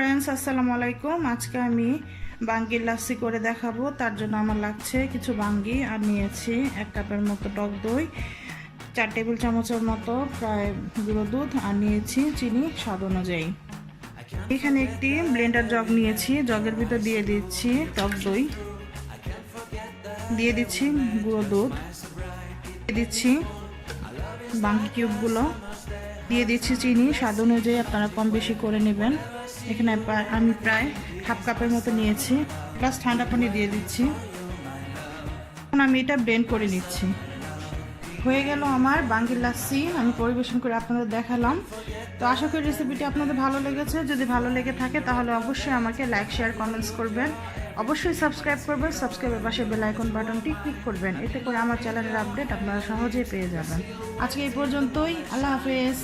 Friends আসসালামু আলাইকুম। আজকে আমি বাঙ্গির লাসি করে দেখাবো। তার জন্য আমার লাগছে কিছু বাঙ্গি আর নিয়েছি 1 কাপের মতো টক দই, 4 টেবিল চামচের মতো প্রায় গুঁড়ো দুধ আর নিয়েছি চিনি স্বাদ অনুযায়ী। এখানে একটি ব্লেন্ডার জগ নিয়েছি, জগের ভিতর দিয়ে দিচ্ছি টক দই, দিয়ে দিচ্ছি গুঁড়ো দুধ, দিয়ে দিচ্ছি বাঙ্গি কিউবগুলো, দিয়ে দিচ্ছি চিনি স্বাদ অনুযায়ী, আপনারা কম বেশি করে নেবেন। এখানে আমি প্রায় হাফ কাপের মতো নিয়েছি, প্লাস ঠান্ডা পানি দিয়ে দিচ্ছি। এখন আমি এটা ব্লেন্ড করে নিচ্ছি। হয়ে গেল আমার বাঙ্গির লাসি, আমি পরিবেশন করে আপনাদের দেখালাম। তো আশা করি রেসিপিটি আপনাদের ভালো লেগেছে। যদি ভালো লেগে থাকে তাহলে অবশ্যই আমাকে লাইক, শেয়ার, কমেন্টস করবেন। অবশ্যই সাবস্ক্রাইব করবেন, সাবস্ক্রাইবের পাশে বেল আইকন বাটনটি ক্লিক করবেন। এতে করে আমার চ্যানেলের আপডেট আপনারা সহজেই পেয়ে যাবেন। আজকে এই পর্যন্তই, আল্লাহ হাফেজ।